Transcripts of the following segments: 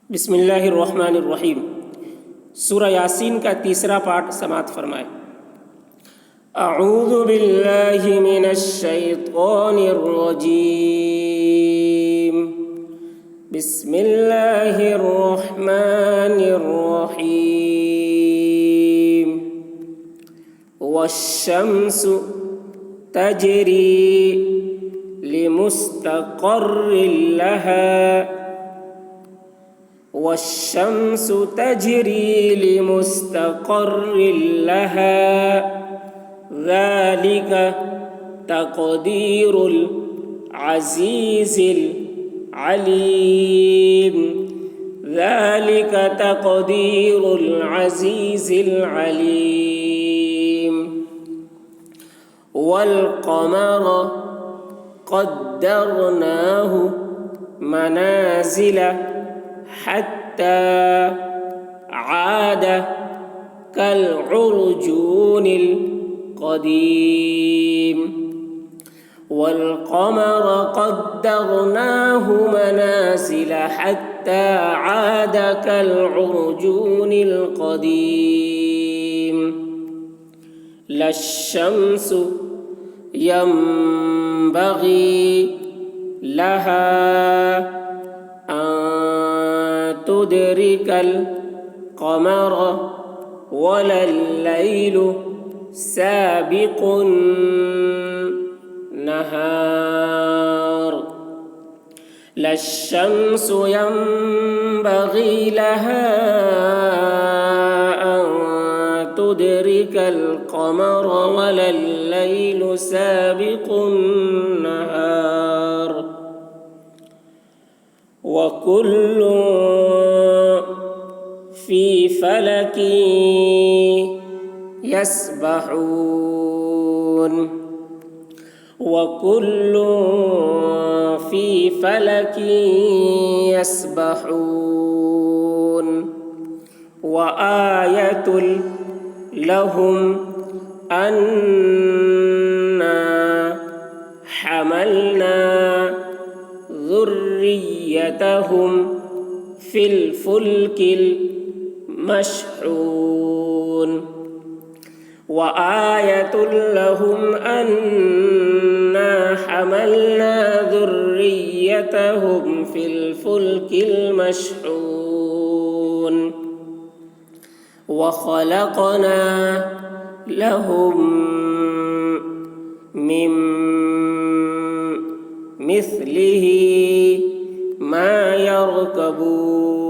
बिस्मिल्लाहिर्रहमानिर्रहीम। सूरह यासीन का तीसरा पाठ समाअत फरमाए। अऊज़ु बिल्लाहि मिनश शैतानिर रजीम। बिस्मिल्लाहिर रहमानिर रहीम। वश्शम्सु तजरी लिमुस्तक़र्रिन लहा। वश्शम्सु तजरी लिमुस्तक़र्रिन लहा। ज़ालिक तक़दीरुल अज़ीज़िल अलीम। ज़ालिक तक़दीरुल अज़ीज़िल अलीम। वल क़मर क़द्दरनाहु मनाज़िला हत्ता आद कल्उर्जूनिल क़दीम। वल्क़मर क़द्दरनाहु मनाज़िला हत्ता आद कल्उर्जूनिल क़दीम। लश्शम्सु यंबग़ी लहा तुदरिकल क़मर वलल्लैलु साबिक़ुन नहार। लश्शम्सु यंबग़ी लहा अन तुदरिकल क़मर वलल्लैलु साबिक़ुन नहार। वकुल्लुन फ़ी फ़लकिन यस्बहून। वकुल्लुन फ़ी फ़लकिन यस्बहून। वआयतुल लहुम अन्ना हमलना ज़ुर्रियतहुम फ़िल फ़ुल्किल मशहून। वआयतुल लहुम अन्ना हमलना ज़ुर्रियतहुम फ़िल फ़ुल्किल मशहून। वख़लक़ना लहुम मिन मिस्लिही मा यरकबून।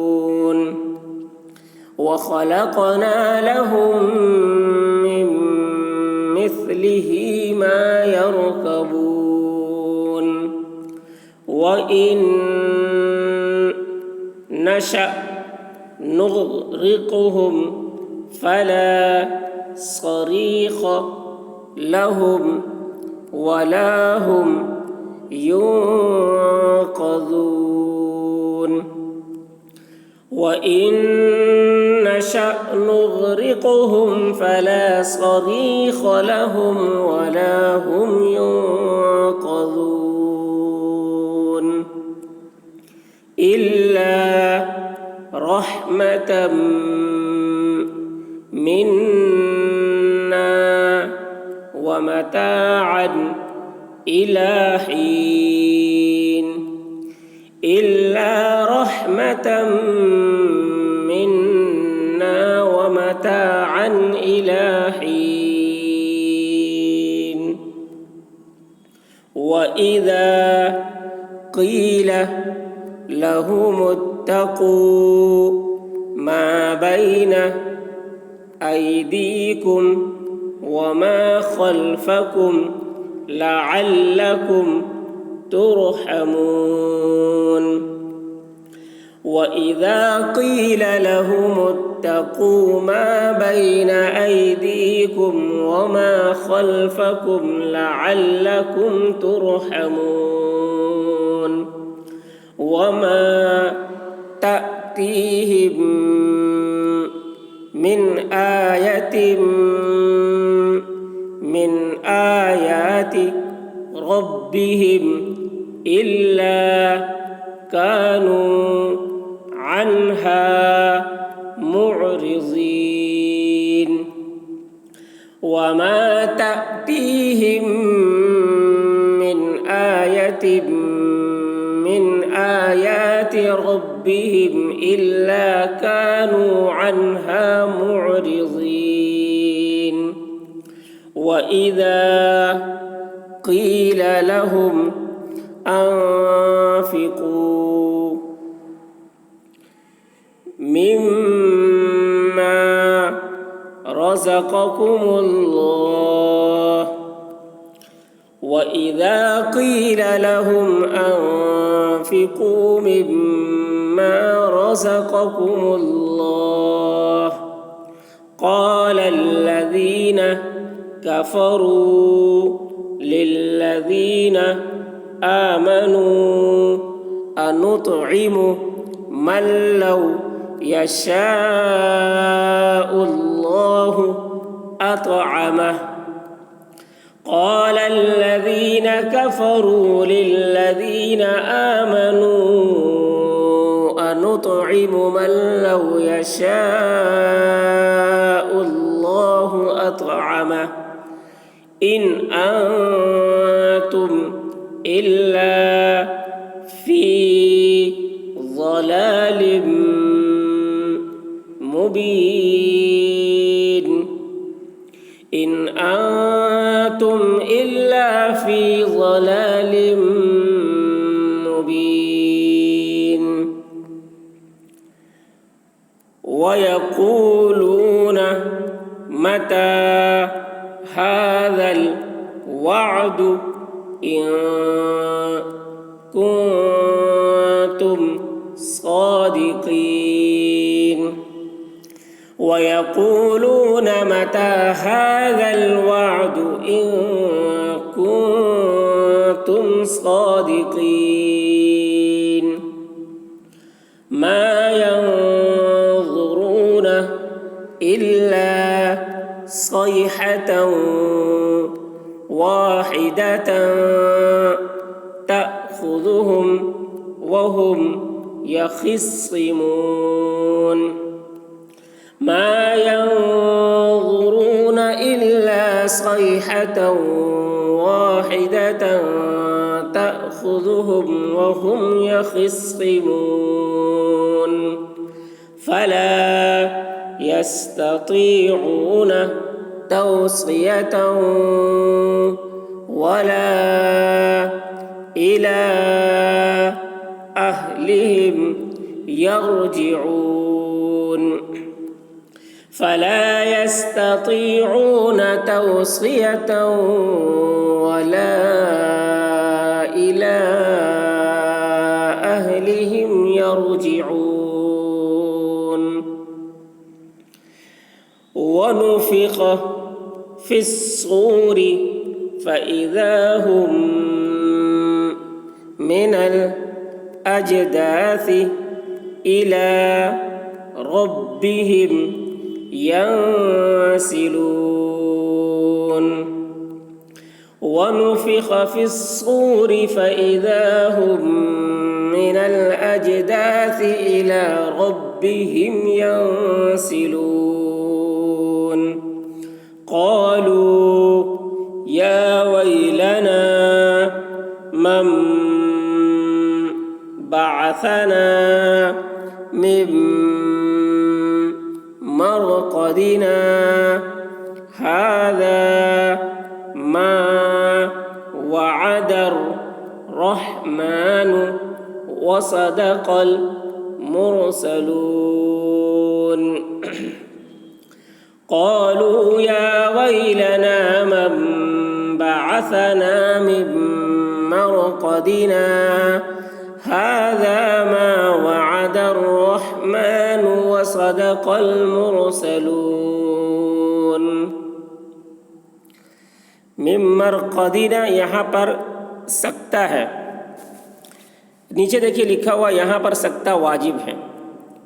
वख़लक़ना लहुम मिन मिस्लिही मा यरकबून। वइन नशअ नुग़रिक़हुम फला सरीख़ लहुम वला हुम युन्क़ज़ून। वइन नशअ नुग़रिक़हुम फला सरीख़ लहुम वला हुम युन्क़ज़ून। इल्ला रहमतम मिन्ना व मताअन इला हीन। इल्ला रहमतम मिन्ना व मताअन इला हीन। व इज़ा क़ील लहुमुत्तक़ू मा बैन अयदीकुम व मा ख़ल्फ़कुम लअल्लकुम तुरहमून। वइज़ा क़ील लहुमुत्तक़ू मा बैन अयदीकुम व मा ख़ल्फ़कुम लअल्लकुम तुरहमून। वमा तअतीहिम मिन आयतिन मिन आयाति रब्बिहिम इल्ला कानू عنها معرضين وما تأتيهم من آية من آيات ربهم إلا كانوا عنها معرضين وإذا قيل لهم أنفقوا مما رزقكم الله وإذا قيل لهم أنفقوا مما رزقكم الله قال الذين كفروا للذين آمنوا أنطعم من لو يشاء الله أطعمه قال الذين كفروا للذين آمنوا أنطعم من لو يشاء الله أطعمه إن أنتم إلا في ضلال مبين إن أنتم إلا في ضلال مبين ويقولون متى هذا الوعد إن كنتم صادقين ويقولون متى هذا الوعد إن كنتم صادقين ما ينظرون إلا صيحة واحدة تأخذهم وهم يخصمون ما ينظرون إلا صيحة واحدة تأخذهم وهم يخصمون فلا يستطيعون توصية ولا إلى أهلهم يرجعون فلا يستطيعون توصية ولا إلى أهلهم يرجعون ونفخ في الصور فإذا هم من الأجداث إلى ربهم ينسلون ونفخ في الصور فإذا هم من الأجداث إلى ربهم ينسلون قالوا يا ويلنا من بعثنا من مرقدنا هذا ما وعد الرحمن وصدق المرسلون قالوا يا ويلنا من بعثنا من مرقدنا هذا ما وعد الرحمن وصدق المرسلون من مرقدना यहाँ पर सकता है, नीचे देखिए लिखा हुआ यहाँ पर सकता वाजिब है,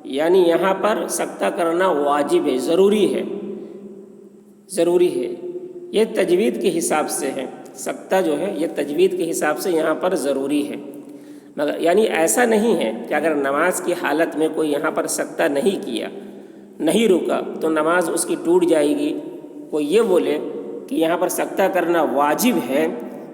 यानी यहाँ पर सकता करना वाजिब है, ज़रूरी है, ज़रूरी है। ये तजवीद के हिसाब से है, सकता जो है ये तजवीद के हिसाब से यहाँ पर ज़रूरी है। مگر یعنی ایسا نہیں ہے کہ اگر نماز کی حالت میں کوئی یہاں پر سکتہ نہیں کیا، نہیں رکا، تو نماز اس کی ٹوٹ جائے گی۔ کوئی یہ بولے کہ یہاں پر سکتہ کرنا واجب ہے،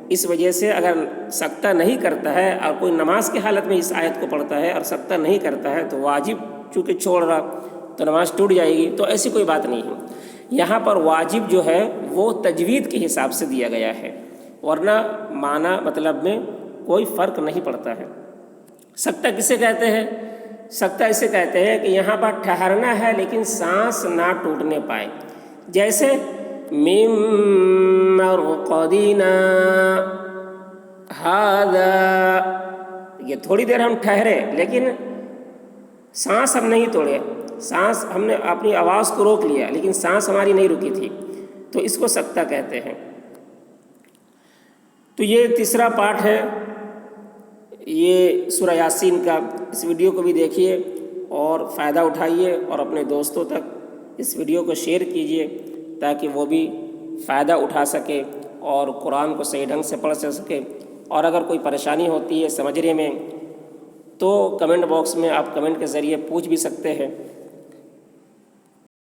اس وجہ سے اگر سکتہ نہیں کرتا ہے اور کوئی نماز کی حالت میں اس آیت کو پڑھتا ہے اور سکتہ نہیں کرتا ہے تو واجب چونکہ چھوڑ رہا تو نماز ٹوٹ جائے گی، تو ایسی کوئی بات نہیں ہے۔ یہاں پر واجب جو ہے وہ تجوید کے حساب سے دیا گیا ہے، ورنہ معنی مطلب میں کوئی فرق نہیں پڑتا ہے۔ سکتہ کسے کہتے ہیں؟ سکتہ اسے کہتے ہیں کہ یہاں پر ٹھہرنا ہے لیکن سانس نہ ٹوٹنے پائے، جیسے مِن مرقدنا ھذا، یہ تھوڑی دیر ہم ٹھہرے لیکن سانس ہم نہیں توڑے، سانس ہم نے اپنی آواز کو روک لیا لیکن سانس ہماری نہیں رکی تھی، تو اس کو سکتہ کہتے ہیں۔ تو یہ تیسرا پارٹ ہے یہ سورہ یاسین کا۔ اس ویڈیو کو بھی دیکھیے اور فائدہ اٹھائیے اور اپنے دوستوں تک اس ویڈیو کو شیئر کیجیے تاکہ وہ بھی فائدہ اٹھا سکے اور قرآن کو صحیح ڈھنگ سے پڑھ سکے۔ اور اگر کوئی پریشانی ہوتی ہے سمجھنے میں تو کمنٹ باکس میں آپ کمنٹ کے ذریعے پوچھ بھی سکتے ہیں۔